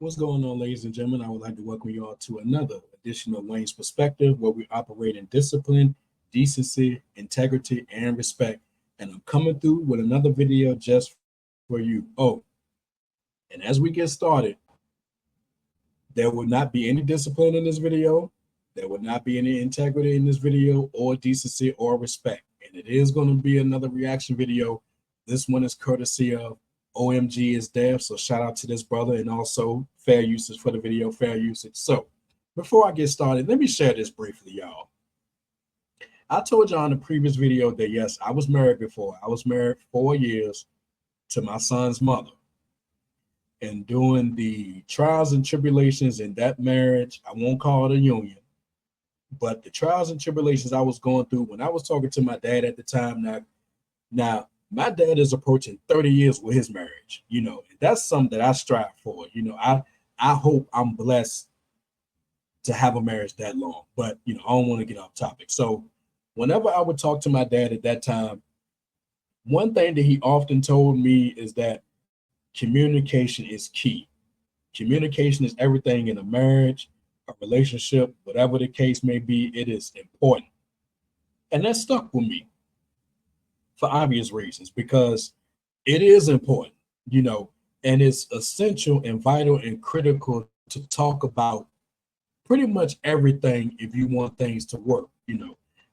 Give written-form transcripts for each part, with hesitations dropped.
What's going on, ladies and gentlemen? I would like to welcome you all to another edition of Wayne's Perspective, where we operate in discipline, decency, integrity, and respect. And I'm coming through with another video just for you. Oh, and as we get started, there will not be any discipline in this video. There will not be any integrity in this video, or decency or respect. And it is going to be another reaction video. This one is courtesy of OMG is Dev. So shout out to this brother, and also fair usage for the video, fair usage. So before I get started, let me share this briefly, y'all. I told y'all in the previous video that yes, I was married before. I was married 4 years to my son's mother. And during the trials and tribulations in that marriage, I won't call it a union, but the trials and tribulations I was going through when I was talking to my dad at the time. Now my dad is approaching 30 years with his marriage, and that's something that I strive for. I hope I'm blessed to have a marriage that long, but I don't want to get off topic. So whenever I would talk to my dad at that time, one thing that he often told me is that communication is key. Communication is everything in a marriage, a relationship, whatever the case may be. It is important. And that stuck with me for obvious reasons, because it is important, and it's essential and vital and critical to talk about pretty much everything if you want things to work.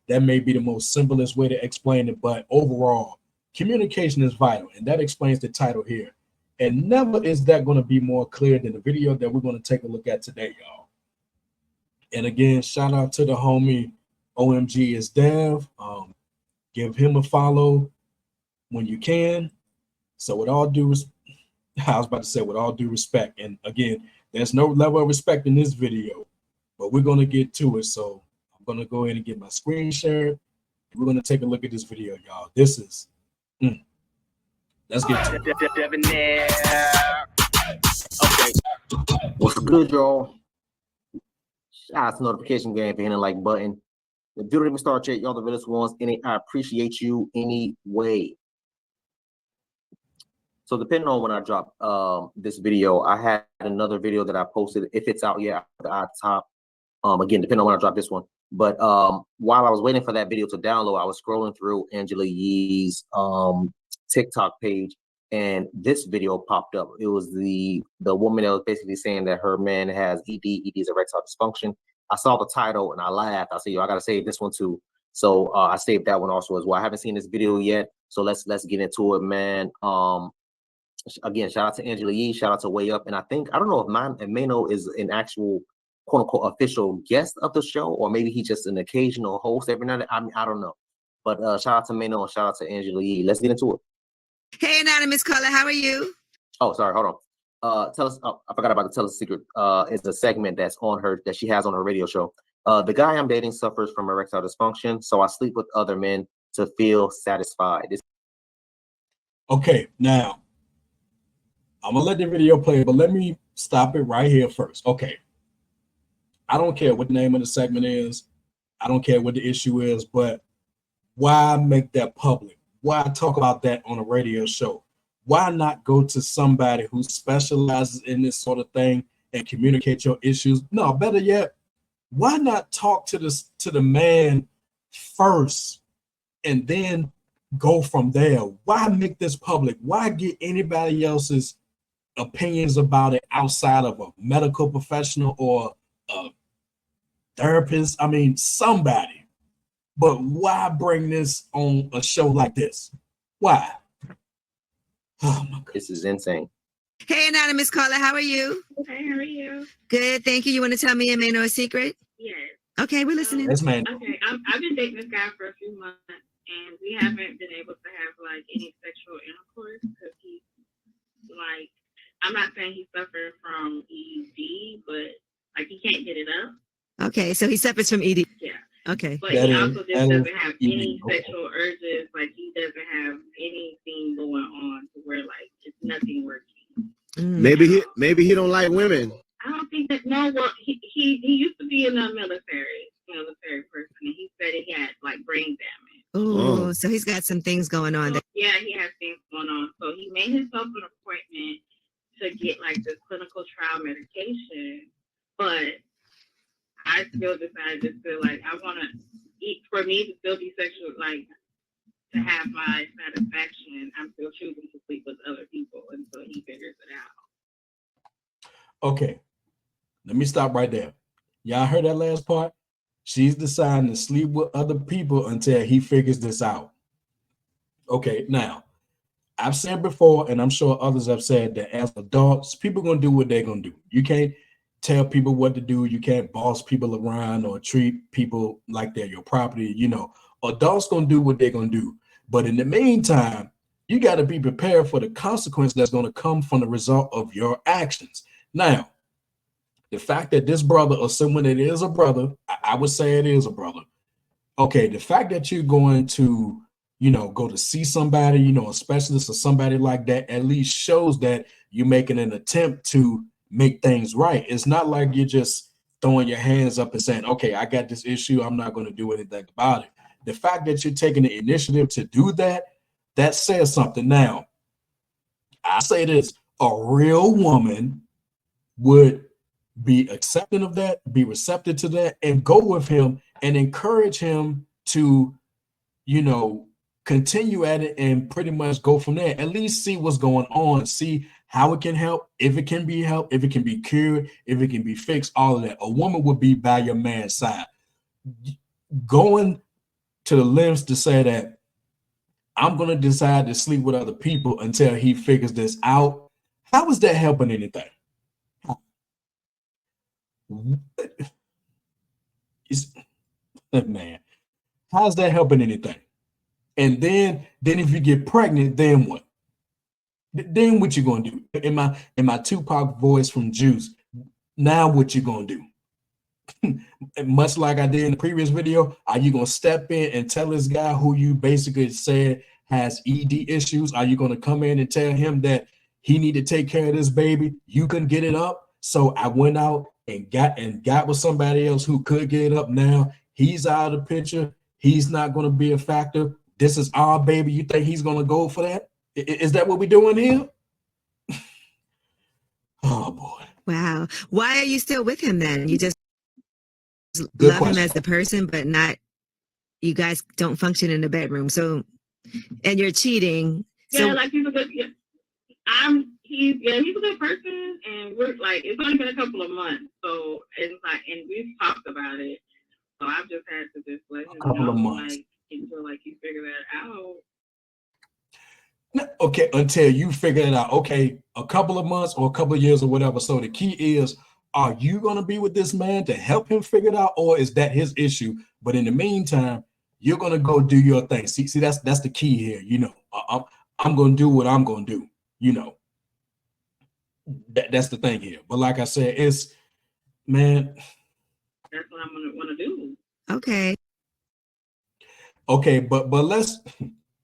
That may be the most simplest way to explain it, but overall, communication is vital, and that explains the title here. And never is that going to be more clear than the video that we're going to take a look at today, y'all. And again, shout out to the homie OMG is Dev. Give him a follow when you can. So with all due respect, and again, there's no level of respect in this video, but we're going to get to it. So I'm going to go ahead and get my screen shared. We're going to take a look at this video, y'all. This is let's get to it. Okay. What's good, y'all? Shout out to notification game for hitting the like button. The video didn't start yet, y'all the realest ones. I appreciate you anyway. So depending on when I drop this video, I had another video that I posted. If it's out yet, at the top. Again, depending on when I drop this one. But while I was waiting for that video to download, I was scrolling through Angela Yee's TikTok page, and this video popped up. It was the woman that was basically saying that her man has ED. ED is erectile dysfunction. I saw the title and I laughed. I said, yo, I gotta save this one too. So I saved that one also as well. I haven't seen this video yet, so let's get into it, man. Again, shout out to Angela Yee, shout out to Way Up, and I don't know if Mano is an actual quote unquote official guest of the show, or maybe he's just an occasional host every night. I don't know, but shout out to Mano and shout out to Angela Yee. Let's get into it. Hey, Anonymous Caller, how are you? Oh, sorry, hold on. Tell us. I forgot about the Tell Us a Secret. It's a segment that she has on her radio show. The guy I'm dating suffers from erectile dysfunction, so I sleep with other men to feel satisfied. Okay, now I'm gonna let the video play, but let me stop it right here first. Okay, I don't care what the name of the segment is. I don't care what the issue is, but why make that public? Why talk about that on a radio show? Why not go to somebody who specializes in this sort of thing and communicate your issues? No, better yet, why not talk to the man first and then go from there? Why make this public? Why get anybody else's opinions about it outside of a medical professional or a therapist? I mean, somebody. But why bring this on a show like this? Why? Oh my God. This is insane. Hey, Anonymous Caller, how are you? Hey, how are you? Good, thank you. You want to tell me a man or a secret? Yes. Okay, we're listening. Yes, man. Okay, I've been dating this guy for a few months, and we haven't been able to have like any sexual intercourse because he's like, I'm not saying he suffered from ED, but like he can't get it up. Okay, so he suffers from ED. Yeah. Okay. But he also just doesn't have any sexual urges. Like he doesn't have anything going on to where like it's nothing working. Maybe he don't like women. I don't think that. No, well, he used to be in the military person, and he said he had like brain damage. Oh, so he's got some things going on. So, yeah, he has things going on. So he made himself an appointment to get like this clinical trial medication, but I still decided to feel like I want to eat, for me to still be sexual, like to have my satisfaction. I'm still choosing to sleep with other people until he figures it out. Okay, let me stop right there. Y'all heard that last part? She's deciding to sleep with other people until he figures this out. Okay, now, I've said before, and I'm sure others have said that as adults, people are going to do what they're going to do. You can't tell people what to do. You can't boss people around or treat people like they're your property. You know, adults going to do what they're going to do. But in the meantime, you got to be prepared for the consequence that's going to come from the result of your actions. Now, the fact that this brother or someone that is a brother, I would say it is a brother. Okay, the fact that you're going to, you know, go to see somebody, you know, a specialist or somebody like that, at least shows that you're making an attempt to make things right. It's not like you're just throwing your hands up and saying, okay, I got this issue, I'm not going to do anything about it. The fact that you're taking the initiative to do that, that says something. Now, I say this, a real woman would be accepting of that, be receptive to that, and go with him and encourage him to, you know, continue at it and pretty much go from there. At least see what's going on, see how it can help, if it can be helped, if it can be cured, if it can be fixed, all of that. A woman would be by your man's side. Going to the lengths to say that I'm going to decide to sleep with other people until he figures this out. How is that helping anything? Man, how's that helping anything? And then if you get pregnant, then what? Then what you gonna do? In my Tupac voice from Juice, now what you gonna do? Much like I did in the previous video, are you gonna step in and tell this guy who you basically said has ED issues? Are you gonna come in and tell him that he need to take care of this baby? You can get it up. So I went out and got with somebody else who could get it up. Now he's out of the picture. He's not gonna be a factor. This is our baby. You think he's gonna go for that? Is that what we're doing here? Oh boy. Wow. Why are you still with him then? You just Good love question. him as the person, but not, you guys don't function in the bedroom. So, and you're cheating. So, Yeah, like he's a good. Yeah, he's a good person, and we're like, it's only been a couple of months, so it's like, and we've talked about it. So I've just had to just let him Couple know, of months. like, until like you figure that out. Okay, until you figure it out. Okay, a couple of months or a couple of years or whatever. So the key is, are you going to be with this man to help him figure it out, or is that his issue? But in the meantime, you're going to go do your thing. See, that's the key here. You know, I'm going to do what I'm going to do. You know, that's the thing here. But like I said, it's, man. That's what I'm gonna want to do. okay. Okay, but let's,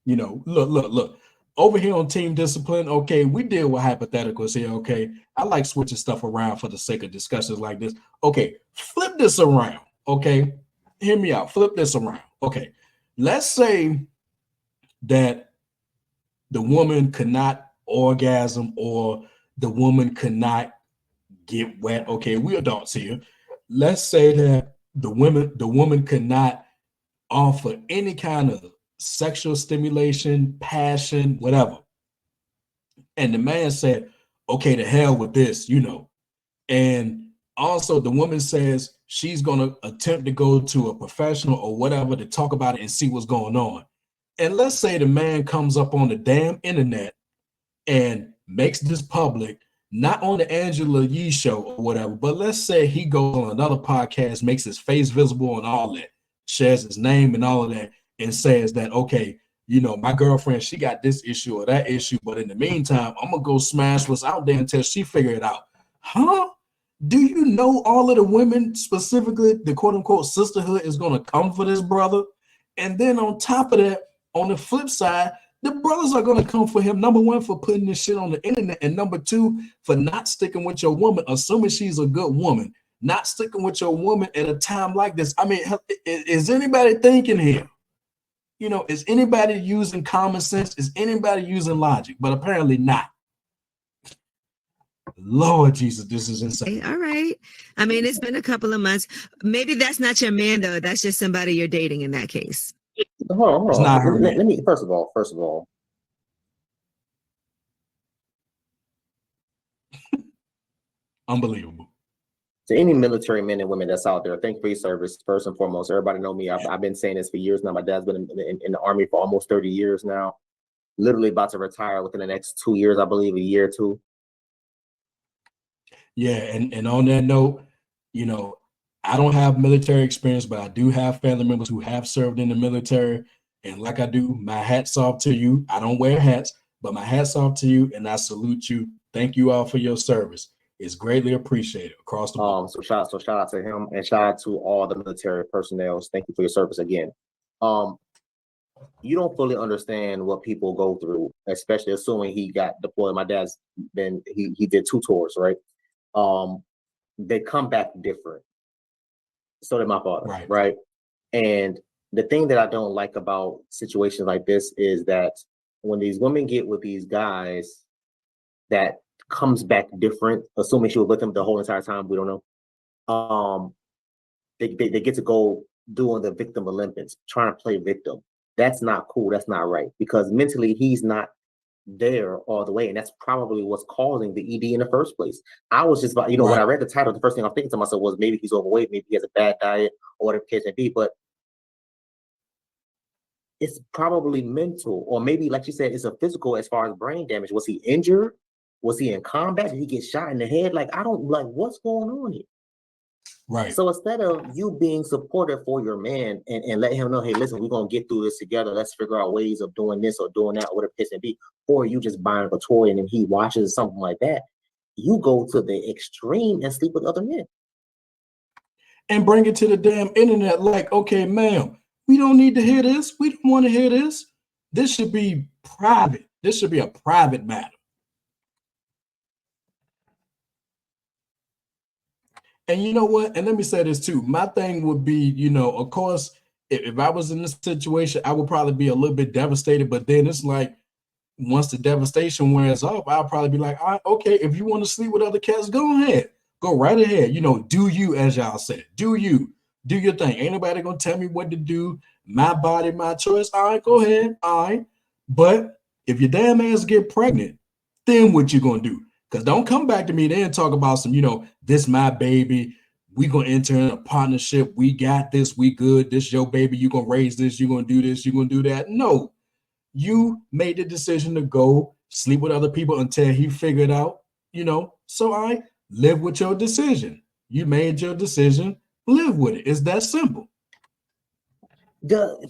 you know, look. Over here on Team Discipline, okay, we deal with hypotheticals here, okay? I like switching stuff around for the sake of discussions like this. Okay, flip this around, okay? Hear me out. Flip this around. Okay, let's say that the woman could not orgasm or the woman could not get wet. Okay, we adults here. Let's say that the woman could not offer any kind of sexual stimulation, passion, whatever. And the man said, okay, to hell with this, you know. And also the woman says she's going to attempt to go to a professional or whatever to talk about it and see what's going on. And let's say the man comes up on the damn internet and makes this public, not on the Angela Yee show or whatever, but let's say he goes on another podcast, makes his face visible and all that, shares his name and all of that, and says that, okay, you know, my girlfriend, she got this issue or that issue, but in the meantime, I'm gonna go smash what's out there until she figure it out. Huh? Do you know all of the women, specifically the quote unquote sisterhood, is gonna come for this brother? And then on top of that, on the flip side, the brothers are gonna come for him, number one, for putting this shit on the internet, and number two, for not sticking with your woman, assuming she's a good woman, not sticking with your woman at a time like this. I mean, is anybody thinking here? You know, is anybody using common sense? Is anybody using logic? But apparently not. Lord Jesus, this is insane. All right. I mean, it's been a couple of months. Maybe that's not your man, though. That's just somebody you're dating in that case. Hold It's on. not her Let man. me first of all, Unbelievable. to any military men and women that's out there, thank you for your service. First and foremost, everybody know me. I've been saying this for years now. My dad's been in the Army for almost 30 years now. Literally about to retire within the next 2 years, I believe, a year or two. Yeah, and on that note, you know, I don't have military experience, but I do have family members who have served in the military. And like I do, my hat's off to you. I don't wear hats, but my hat's off to you, and I salute you. Thank you all for your service. It's greatly appreciated across the board. So shout out to him and shout out to all the military personnel. Thank you for your service again. You don't fully understand what people go through, especially assuming he got deployed. My dad's been he did 2 tours, right? They come back different. So did my father, right? And the thing that I don't like about situations like this is that when these women get with these guys that comes back different, assuming she was with him the whole entire time, we don't know. They get to go doing the victim Olympics, trying to play victim. That's not cool. That's not right, because mentally he's not there all the way, and that's probably what's causing the ED in the first place. I was just, when I read the title, the first thing I'm thinking to myself was maybe he's overweight, maybe he has a bad diet, or whatever the case may be. But it's probably mental, or maybe, like you said, it's a physical as far as brain damage. Was he injured? Was he in combat? Did he get shot in the head? Like, I don't like what's going on here. Right. So instead of you being supportive for your man and let him know, hey, listen, we're gonna get through this together. Let's figure out ways of doing this or doing that, or whatever the case may be. Or you just buying a toy and then he watches something like that. You go to the extreme and sleep with other men. And bring it to the damn internet like, okay, ma'am, we don't need to hear this. We don't want to hear this. This should be private. This should be a private matter. And you know what? And let me say this too. My thing would be, of course, if I was in this situation, I would probably be a little bit devastated. But then it's like, once the devastation wears off, I'll probably be like, all right, okay, if you want to sleep with other cats, go ahead. Go right ahead. Do you, as y'all said. Do you. Do your thing. Ain't nobody going to tell me what to do. My body, my choice. All right, go ahead. All right. But if your damn ass get pregnant, then what you going to do? Because don't come back to me then and talk about some, this my baby. We going to enter in a partnership. We got this. We good. This your baby. You going to raise this. You going to do this. You going to do that. No. You made the decision to go sleep with other people until he figured out, so I live with your decision. You made your decision. Live with it. It's that simple. And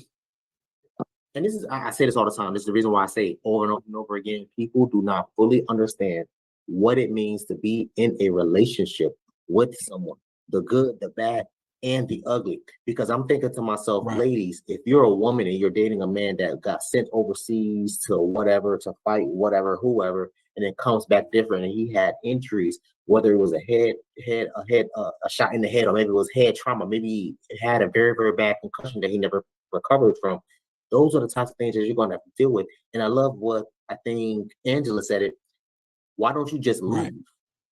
this is, I say this all the time. This is the reason why I say over and over and over again, people do not fully understand what it means to be in a relationship with someone, the good, the bad, and the ugly. Because I'm thinking to myself, ladies, if you're a woman and you're dating a man that got sent overseas to whatever, to fight whatever, whoever, and then comes back different, and he had injuries, whether it was a shot in the head, or maybe it was head trauma, maybe he had a very, very bad concussion that he never recovered from. Those are the types of things that you're going to have to deal with. And I love what I think Angela said it. Why don't you just leave?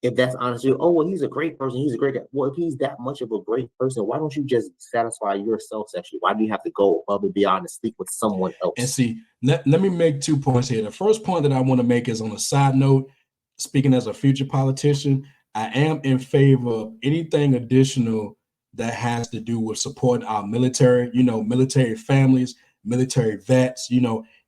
If that's honestly, oh, well, he's a great person. He's a great guy. Well, if he's that much of a great person, why don't you just satisfy yourself sexually? Why do you have to go above and beyond and sleep with someone else? And see, let me make 2 points here. The first point that I want to make is on a side note. Speaking as a future politician, I am in favor of anything additional that has to do with supporting our military, military families, military vets,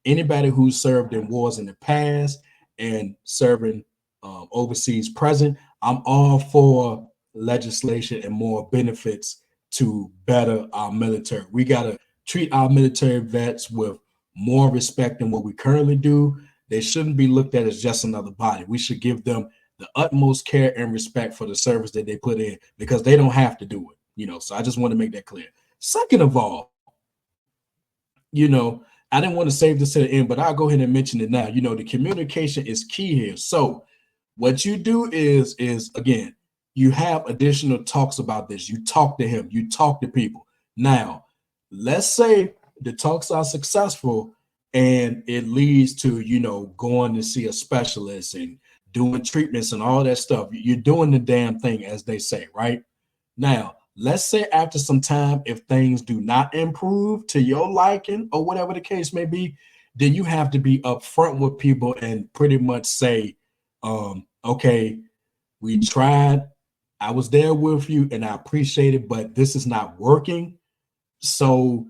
anybody who's served in wars in the past and serving overseas present. I'm all for legislation and more benefits to better our military. We got to treat our military vets with more respect than what we currently do. They shouldn't be looked at as just another body. We should give them the utmost care and respect for the service that they put in, because they don't have to do it, so I just want to make that clear. Second of all, I didn't want to save this to the end, but I'll go ahead and mention it now. The communication is key here. So what you do is again, you have additional talks about this. You talk to him, you talk to people. Now, let's say the talks are successful and it leads to, going to see a specialist and doing treatments and all that stuff. You're doing the damn thing, as they say, right? Now, let's say after some time, if things do not improve to your liking or whatever the case may be, then you have to be upfront with people and pretty much say, okay, we tried. I was there with you and I appreciate it, but this is not working. So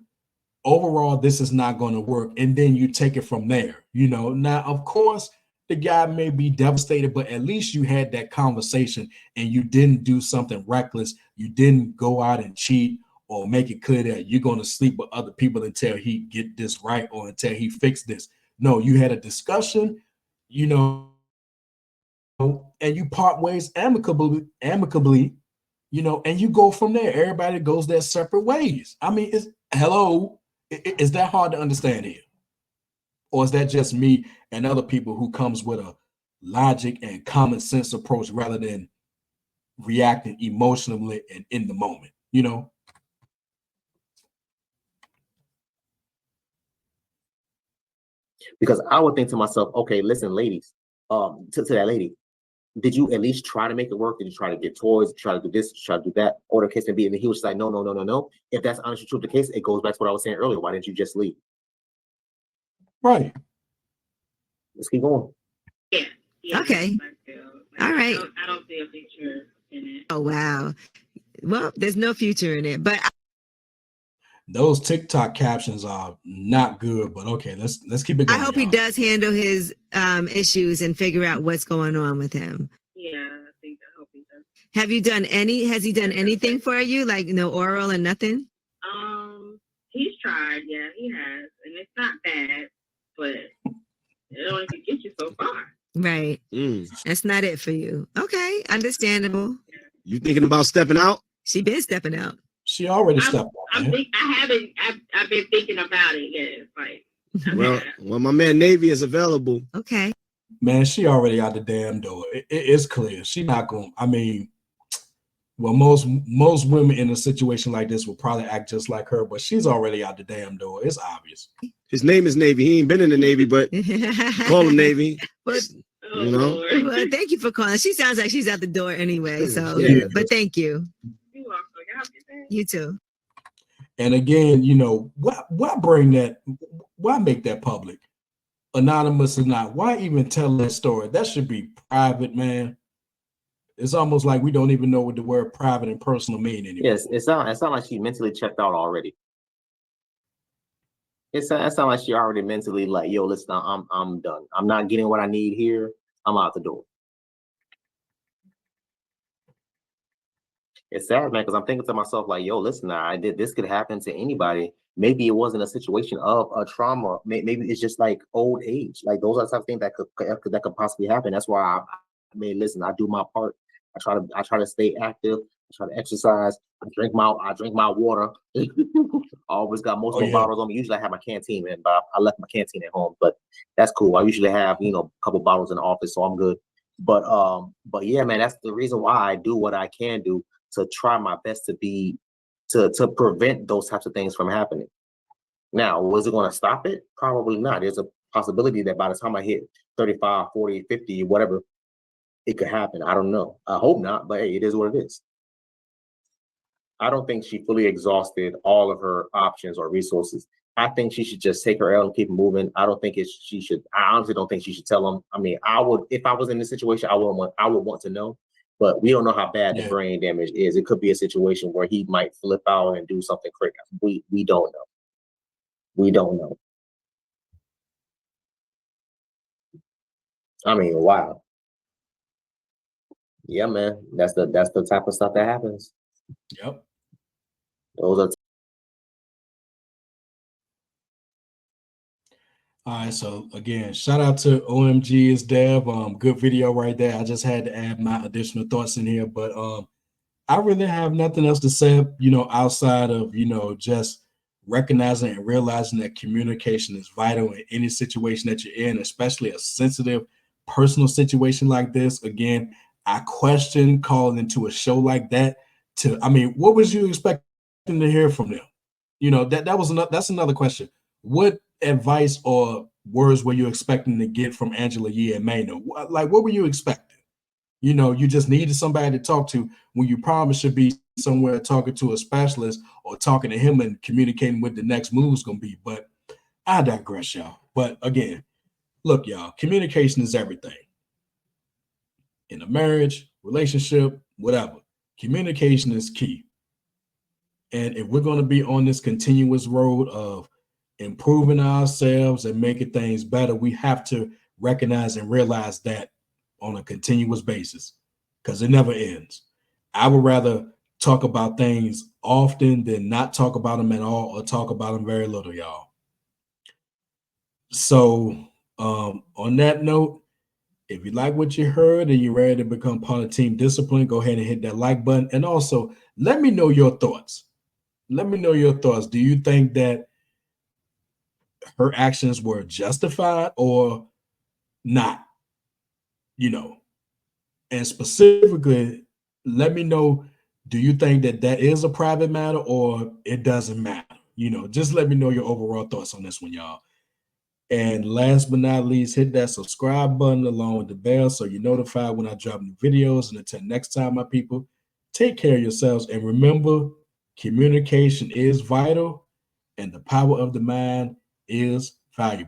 overall, this is not going to work. And then you take it from there. Now, of course, the guy may be devastated, but at least you had that conversation and you didn't do something reckless. You didn't go out and cheat or make it clear that you're going to sleep with other people until he get this right or until he fix this. No, you had a discussion, and you part ways amicably, and you go from there. Everybody goes their separate ways. I mean, is that hard to understand here? Or is that just me and other people who comes with a logic and common sense approach rather than reacting emotionally and in the moment, Because I would think to myself, okay, listen, ladies, to that lady, did you at least try to make it work? Did you try to get toys, try to do this, try to do that, or the case may be? And he was like, no, no, no, no, no. If that's honestly true the case, it goes back to what I was saying earlier. Why didn't you just leave? Right. Let's keep going. Yeah. Okay. All right. I don't see a picture in it. Oh, wow. Well, there's no future in it, but those TikTok captions are not good, but okay, let's keep it going. I hope he does handle his issues and figure out what's going on with him. Yeah, I hope he does. Has he done anything for you? Like no oral and nothing? He's tried, yeah, he has. And it's not bad, but it only can get you so far. Right. That's not it for you. Okay, understandable. You thinking about stepping out? She been stepping out. She already stepped out. I've been thinking about it, yes. Well, my man Navy is available. Okay. Man, she already out the damn door. It's clear. She not going, most women in a situation like this will probably act just like her, but she's already out the damn door. It's obvious. His name is Navy. He ain't been in the Navy, but call him Navy. But, Lord. Well, thank you for calling. She sounds like she's out the door anyway. So, Yeah. But thank you. You're welcome. Y'all get that. You too. And again, why bring that? Why make that public? Anonymous or not, why even tell that story? That should be private, man. It's almost like we don't even know what the word private and personal mean anymore. Yes, it sounds like she mentally checked out already. It sounds like she already mentally like, yo, listen, I'm done. I'm not getting what I need here. I'm out the door. It's sad, man, because I'm thinking to myself, like, yo, listen, this could happen to anybody. Maybe it wasn't a situation of a trauma. Maybe it's just like old age. Like those are the type of things that could possibly happen. That's why I listen, I do my part. I try to stay active. I try to exercise. I drink my water. I always got multiple bottles on me. Usually I have my canteen, man, but I left my canteen at home. But that's cool. I usually have, a couple bottles in the office, so I'm good. But yeah, man, that's the reason why I do what I can do to try my best to prevent those types of things from happening. Now, was it going to stop it? Probably not. There's a possibility that by the time I hit 35, 40, 50, whatever, it could happen. I don't know. I hope not, but hey, it is what it is. I don't think she fully exhausted all of her options or resources. I think she should just take her L and keep moving. I don't think she should. I honestly don't think she should tell him. I mean, I would, if I was in this situation, I would want to know. But we don't know how bad the brain damage is. It could be a situation where he might flip out and do something crazy. We don't know. We don't know. I mean, wow. Yeah, man. That's the type of stuff that happens. Yep. Those are. All right, so again, shout out to OMG is Dev. Good video right there. I just had to add my additional thoughts in here, but I really have nothing else to say, outside of just recognizing and realizing that communication is vital in any situation that you're in, especially a sensitive, personal situation like this. Again, I question calling into a show like that. What was you expecting to hear from them? That's another question. What advice or words were you expecting to get from Angela Yee and Mano? Like, what were you expecting? You know, you just needed somebody to talk to when you probably should be somewhere talking to a specialist or talking to him and communicating what the next move is going to be. But I digress, y'all. But again, look, y'all, communication is everything. In a marriage, relationship, whatever, communication is key. And if we're going to be on this continuous road of improving ourselves and making things better, we have to recognize and realize that on a continuous basis, because it never ends. I would rather talk about things often than not talk about them at all, or talk about them very little, y'all. So on that note, if you like what you heard and you're ready to become part of Team Discipline, go ahead and hit that like button. And also, let me know your thoughts. Let me know your thoughts. Do you think that her actions were justified or not? You know, and specifically, let me know, do you think that that is a private matter or it doesn't matter? You know, just let me know your overall thoughts on this one, y'all. And last but not least, hit that subscribe button along with the bell so you're notified when I drop new videos. And until next time, my people, take care of yourselves. And remember, communication is vital and the power of the mind is valuable.